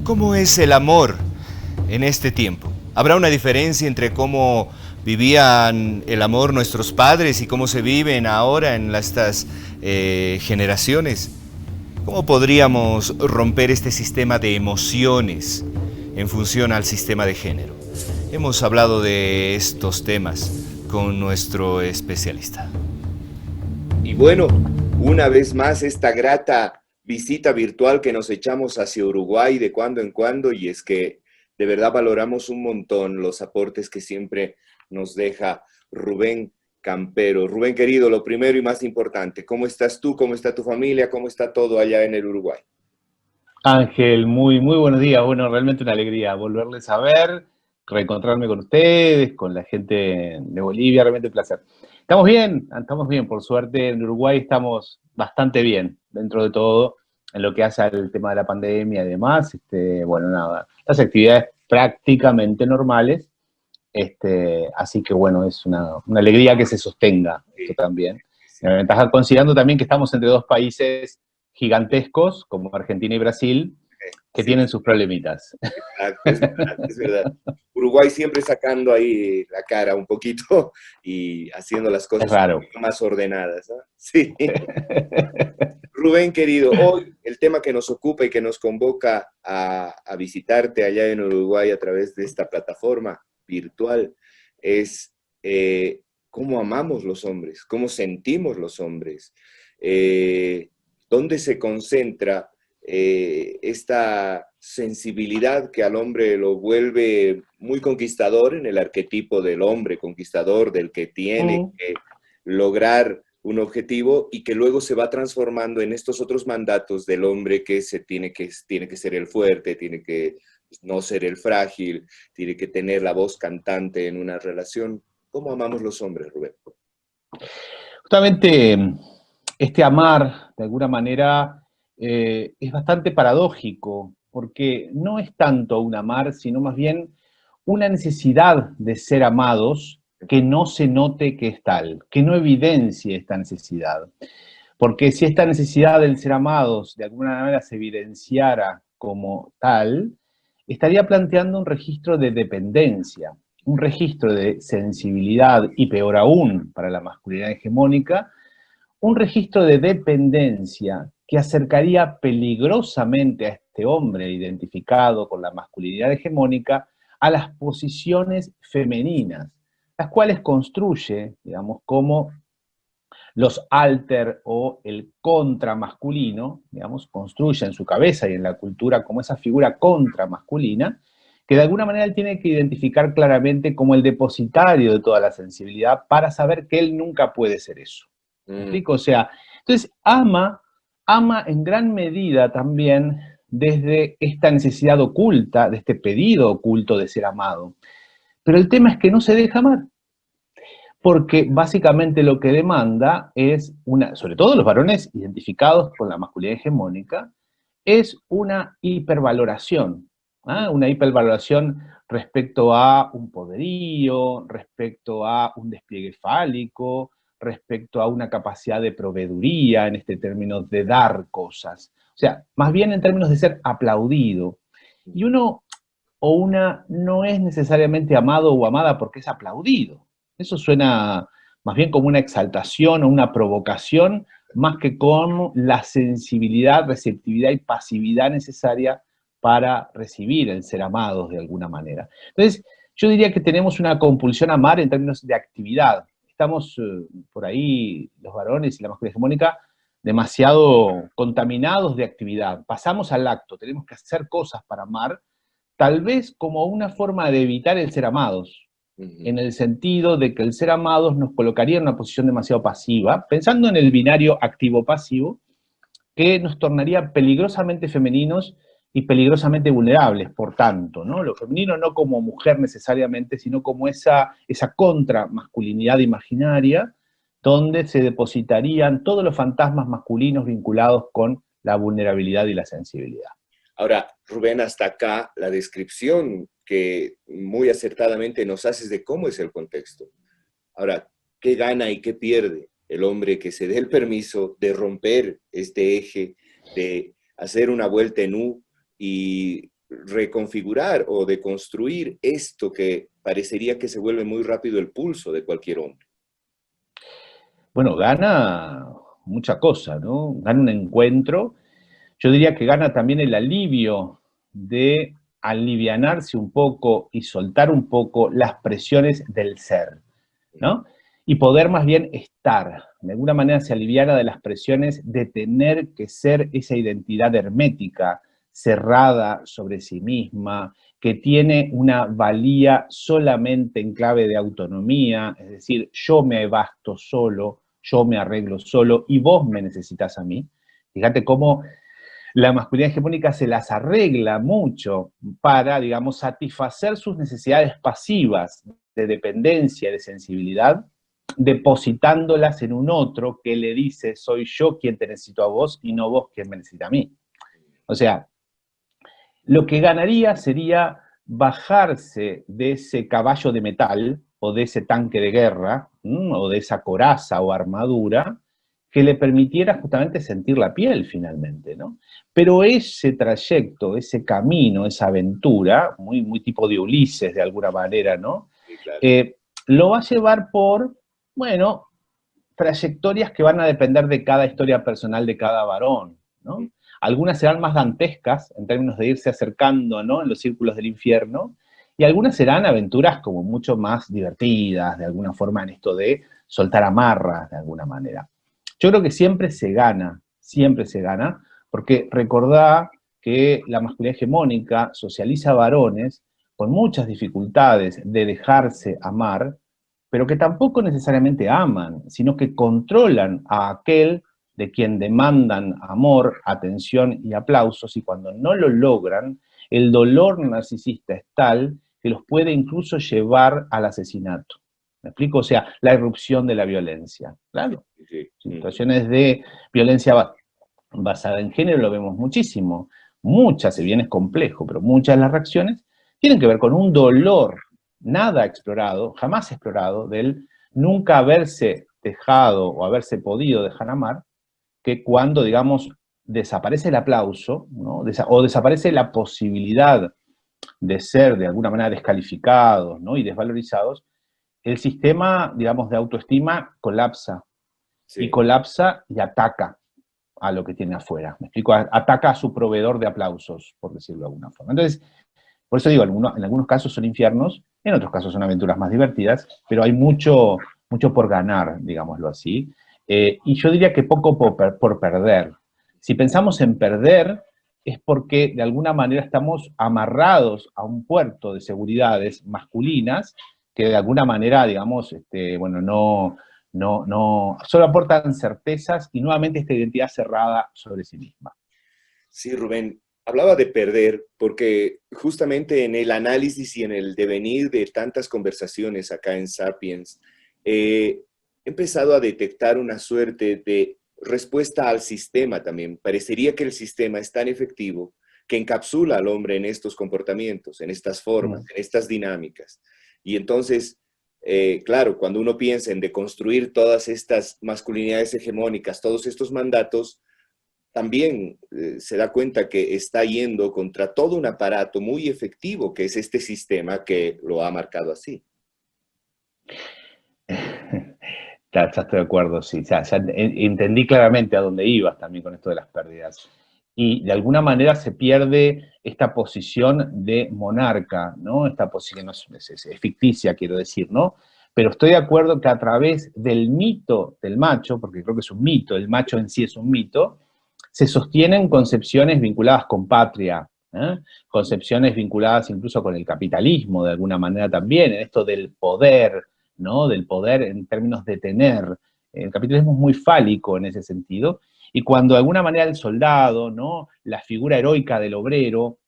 ¿Cómo es el amor en este tiempo? ¿Habrá una diferencia entre cómo vivían el amor nuestros padres y cómo se viven ahora en estas generaciones? ¿Cómo podríamos romper este sistema de emociones en función al sistema de género? Hemos hablado de estos temas con nuestro especialista. Y bueno, una vez más esta grata visita virtual que nos echamos hacia Uruguay de cuando en cuando, y es que de verdad valoramos un montón los aportes que siempre nos deja Rubén Campero. Rubén querido, lo primero y más importante, ¿cómo estás tú? ¿Cómo está tu familia? ¿Cómo está todo allá en el Uruguay? Ángel, muy buenos días. Bueno, realmente una alegría volverles a ver, reencontrarme con ustedes, con la gente de Bolivia, realmente un placer. Estamos bien, por suerte en Uruguay estamos bastante bien dentro de todo, en lo que hace al tema de la pandemia y demás. Bueno, nada, las actividades prácticamente normales, así que bueno, es una alegría que se sostenga esto también. La ventaja, considerando también que estamos entre dos países gigantescos, como Argentina y Brasil, que Sí, tienen sus problemitas. exacto, es verdad, es verdad. Uruguay siempre sacando ahí la cara un poquito y haciendo las Es cosas un raro. poquito más ordenadas, ¿ah? Sí. Rubén, querido, hoy el tema que nos ocupa y que nos convoca a visitarte allá en Uruguay a través de esta plataforma virtual es cómo amamos los hombres, cómo sentimos los hombres, dónde se concentra esta sensibilidad que al hombre lo vuelve muy conquistador en el arquetipo del hombre conquistador, del que tiene Mm. que lograr un objetivo y que luego se va transformando en estos otros mandatos del hombre que tiene que ser el fuerte, tiene que no ser el frágil, tiene que tener la voz cantante en una relación. ¿Cómo amamos los hombres, Rubén? Justamente este amar, de alguna manera, es bastante paradójico, porque no es tanto un amar, sino más bien una necesidad de ser amados que no se note que es tal, que no evidencie esta necesidad. Porque si esta necesidad del ser amados de alguna manera se evidenciara como tal, estaría planteando un registro de dependencia, un registro de sensibilidad y peor aún para la masculinidad hegemónica, un registro de dependencia que acercaría peligrosamente a este hombre identificado con la masculinidad hegemónica a las posiciones femeninas, las cuales construye, digamos, como los alter o el contramasculino, digamos, construye en su cabeza y en la cultura como esa figura contramasculina, que de alguna manera él tiene que identificar claramente como el depositario de toda la sensibilidad para saber que él nunca puede ser eso. ¿Me Mm, explico? O sea, entonces ama en gran medida también desde esta necesidad oculta, de este pedido oculto de ser amado. Pero el tema es que no se deja amar, porque básicamente lo que demanda es sobre todo los varones identificados con la masculinidad hegemónica, es una hipervaloración, ¿ah? Una hipervaloración respecto a un poderío, respecto a un despliegue fálico, respecto a una capacidad de proveeduría, en este término de dar cosas. O sea, más bien en términos de ser aplaudido. Y uno o una no es necesariamente amado o amada porque es aplaudido. Eso suena más bien como una exaltación o una provocación, más que como la sensibilidad, receptividad y pasividad necesaria para recibir el ser amados de alguna manera. Entonces, yo diría que tenemos una compulsión a amar en términos de actividad. Estamos por ahí, los varones y la masculinidad hegemónica, demasiado contaminados de actividad. Pasamos al acto, tenemos que hacer cosas para amar, tal vez como una forma de evitar el ser amados, ujú. en el sentido de que el ser amados nos colocaría en una posición demasiado pasiva, pensando en el binario activo-pasivo, que nos tornaría peligrosamente femeninos y peligrosamente vulnerables, por tanto, ¿no? Lo femenino no como mujer necesariamente, sino como esa contra masculinidad imaginaria, donde se depositarían todos los fantasmas masculinos vinculados con la vulnerabilidad y la sensibilidad. Ahora, Rubén, hasta acá la descripción que muy acertadamente nos haces de cómo es el contexto. Ahora, ¿qué gana y qué pierde el hombre que se dé el permiso de romper este eje, de hacer una vuelta en U y reconfigurar o de construir esto que parecería que se vuelve muy rápido el pulso de cualquier hombre? Bueno, gana mucha cosa, ¿no? Gana un encuentro. Yo diría que gana también el alivio de alivianarse un poco y soltar un poco las presiones del ser, ¿no? Y poder más bien estar. De alguna manera se aliviana de las presiones de tener que ser esa identidad hermética, cerrada sobre sí misma, que tiene una valía solamente en clave de autonomía, es decir, yo me basto solo, yo me arreglo solo y vos me necesitas a mí. Fíjate cómo la masculinidad hegemónica se las arregla mucho para, digamos, satisfacer sus necesidades pasivas de dependencia, de sensibilidad, depositándolas en un otro que le dice, soy yo quien te necesito a vos y no vos quien me necesita a mí. O sea, lo que ganaría sería bajarse de ese caballo de metal o de ese tanque de guerra, o de esa coraza o armadura, que le permitiera justamente sentir la piel finalmente, ¿no? Pero ese trayecto, ese camino, esa aventura, muy, muy tipo de Ulises de alguna manera, ¿no? Sí, claro. Lo va a llevar por, bueno, trayectorias que van a depender de cada historia personal de cada varón, ¿no? Algunas serán más dantescas en términos de irse acercando, ¿no?, en los círculos del infierno, y algunas serán aventuras como mucho más divertidas, de alguna forma, en esto de soltar amarras, de alguna manera. Yo creo que siempre se gana, porque recordá que la masculinidad hegemónica socializa varones con muchas dificultades de dejarse amar, pero que tampoco necesariamente aman, sino que controlan a aquel de quien demandan amor, atención y aplausos, y cuando no lo logran, el dolor narcisista es tal que los puede incluso llevar al asesinato. ¿Me explico? O sea, la irrupción de la violencia. Claro, Sí. situaciones de violencia basada en género lo vemos muchísimo. Muchas, si bien es complejo, pero muchas de las reacciones tienen que ver con un dolor nada explorado, jamás explorado, del nunca haberse dejado o haberse podido dejar amar, que cuando, digamos, desaparece el aplauso, ¿no?, o desaparece la posibilidad de ser de alguna manera descalificados, ¿no?, y desvalorizados, el sistema, digamos, de autoestima colapsa. Y Sí. colapsa y ataca a lo que tiene afuera. ¿Me explico? Ataca a su proveedor de aplausos, por decirlo de alguna forma. Entonces, por eso digo, en algunos casos son infiernos, en otros casos son aventuras más divertidas, pero hay mucho, mucho por ganar, digámoslo así. Y yo diría que poco por perder. Si pensamos en perder, es porque de alguna manera estamos amarrados a un puerto de seguridades masculinas que de alguna manera, digamos, bueno, no, solo aportan certezas y nuevamente esta identidad cerrada sobre sí misma. Sí, Rubén, hablaba de perder porque justamente en el análisis y en el devenir de tantas conversaciones acá en Sapiens, he empezado a detectar una suerte de respuesta al sistema también. Parecería que el sistema es tan efectivo que encapsula al hombre en estos comportamientos, en estas formas, en estas dinámicas. Y entonces, claro, cuando uno piensa en deconstruir todas estas masculinidades hegemónicas, todos estos mandatos, también se da cuenta que está yendo contra todo un aparato muy efectivo que es este sistema que lo ha marcado así. Ya estoy de acuerdo, sí. Ya entendí claramente a dónde ibas también con esto de las pérdidas. Y de alguna manera se pierde esta posición de monarca, ¿no? Esta posición es ficticia, quiero decir, ¿no? Pero estoy de acuerdo que a través del mito del macho, porque creo que es un mito, el macho en sí es un mito, se sostienen concepciones vinculadas con patria, ¿eh? Concepciones vinculadas incluso con el capitalismo, de alguna manera también, en esto del poder, ¿no? Del poder en términos de tener. El capitalismo es muy fálico en ese sentido, y cuando de alguna manera el soldado, ¿no?, la figura heroica del obrero,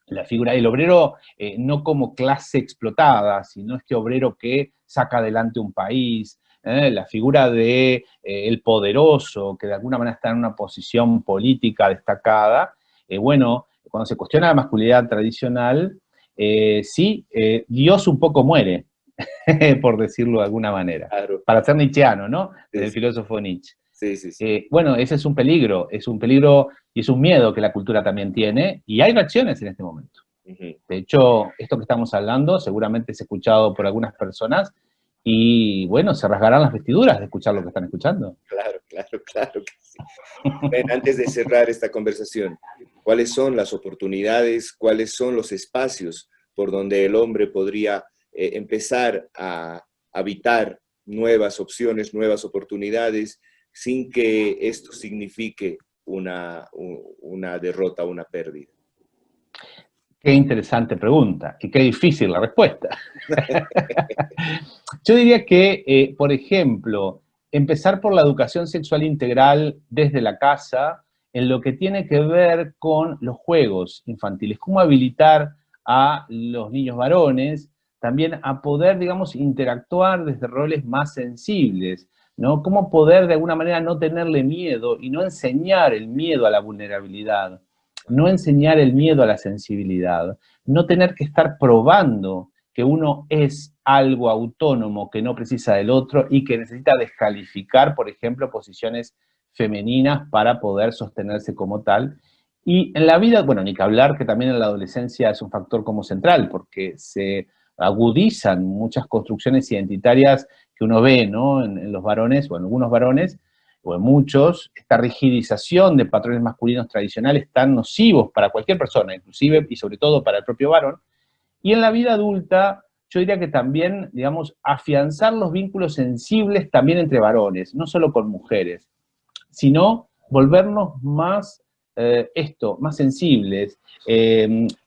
la figura del obrero no como clase explotada, sino este obrero que saca adelante un país, la figura de el poderoso, que de alguna manera está en una posición política destacada, bueno, cuando se cuestiona la masculinidad tradicional, sí, Dios un poco muere, por decirlo de alguna manera, Claro, para ser nietzscheano, ¿no? sí, Del sí, filósofo Nietzsche. Sí, sí, sí. Bueno, ese es un peligro y es un miedo que la cultura también tiene, y hay reacciones en este momento. Ujú. De hecho, esto que estamos hablando seguramente es escuchado por algunas personas y, bueno, se rasgarán las vestiduras de escuchar lo que están escuchando. Claro, claro, claro que sí. Ven, antes de cerrar esta conversación, ¿cuáles son las oportunidades, cuáles son los espacios por donde el hombre podría empezar a habitar nuevas opciones, nuevas oportunidades, sin que esto signifique una derrota, una pérdida? Qué interesante pregunta y qué difícil la respuesta. Yo diría que, por ejemplo, empezar por la educación sexual integral desde la casa, en lo que tiene que ver con los juegos infantiles, cómo habilitar a los niños varones también a poder, digamos, interactuar desde roles más sensibles, ¿no? Cómo poder de alguna manera no tenerle miedo y no enseñar el miedo a la vulnerabilidad, no enseñar el miedo a la sensibilidad, no tener que estar probando que uno es algo autónomo que no precisa del otro y que necesita descalificar, por ejemplo, posiciones femeninas para poder sostenerse como tal. Y en la vida, bueno, ni que hablar que también en la adolescencia es un factor como central, porque se agudizan muchas construcciones identitarias que uno ve, ¿no? En los varones, o en algunos varones, o en muchos, esta rigidización de patrones masculinos tradicionales tan nocivos para cualquier persona, inclusive y sobre todo para el propio varón. Y en la vida adulta, yo diría que también, digamos, afianzar los vínculos sensibles también entre varones, no solo con mujeres, sino volvernos más, más sensibles,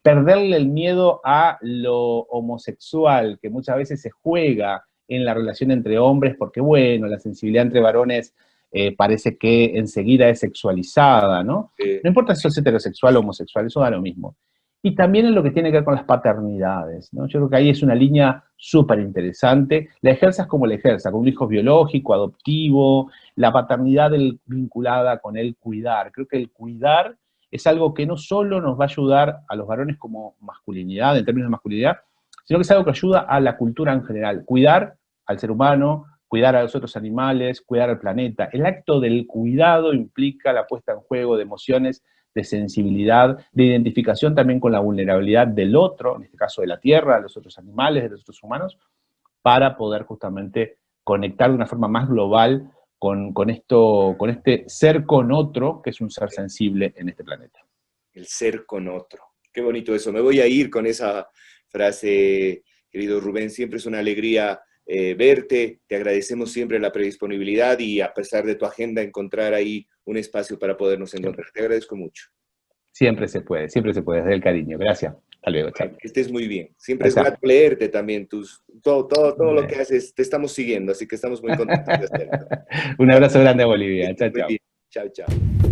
perderle el miedo a lo homosexual, que muchas veces se juega en la relación entre hombres, porque bueno, la sensibilidad entre varones parece que enseguida es sexualizada, ¿no? No importa si sos heterosexual o homosexual, eso da lo mismo. Y también en lo que tiene que ver con las paternidades, ¿no? Yo creo que ahí es una línea súper interesante. La ejerzas como la ejerzas, con un hijo biológico, adoptivo, la paternidad vinculada con el cuidar. Creo que el cuidar es algo que no solo nos va a ayudar a los varones como masculinidad, en términos de masculinidad, sino que es algo que ayuda a la cultura en general. Cuidar al ser humano, cuidar a los otros animales, cuidar al planeta. El acto del cuidado implica la puesta en juego de emociones, de sensibilidad, de identificación también con la vulnerabilidad del otro, en este caso de la tierra, de los otros animales, de los otros humanos, para poder justamente conectar de una forma más global con este ser con otro, que es un ser sensible en este planeta. El ser con otro. Qué bonito eso. Me voy a ir con esa frase, querido Rubén. Siempre es una alegría verte. Te agradecemos siempre la predisponibilidad y a pesar de tu agenda encontrar ahí un espacio para podernos encontrar. Te agradezco mucho. Siempre se puede, desde el cariño. Gracias. Hasta luego, chao. Que estés muy bien. Siempre es grato leerte también. Todo lo que haces, te estamos siguiendo, así que estamos muy contentos de hacerlo. Un abrazo grande a Bolivia. Chao, chao. Chao, chao.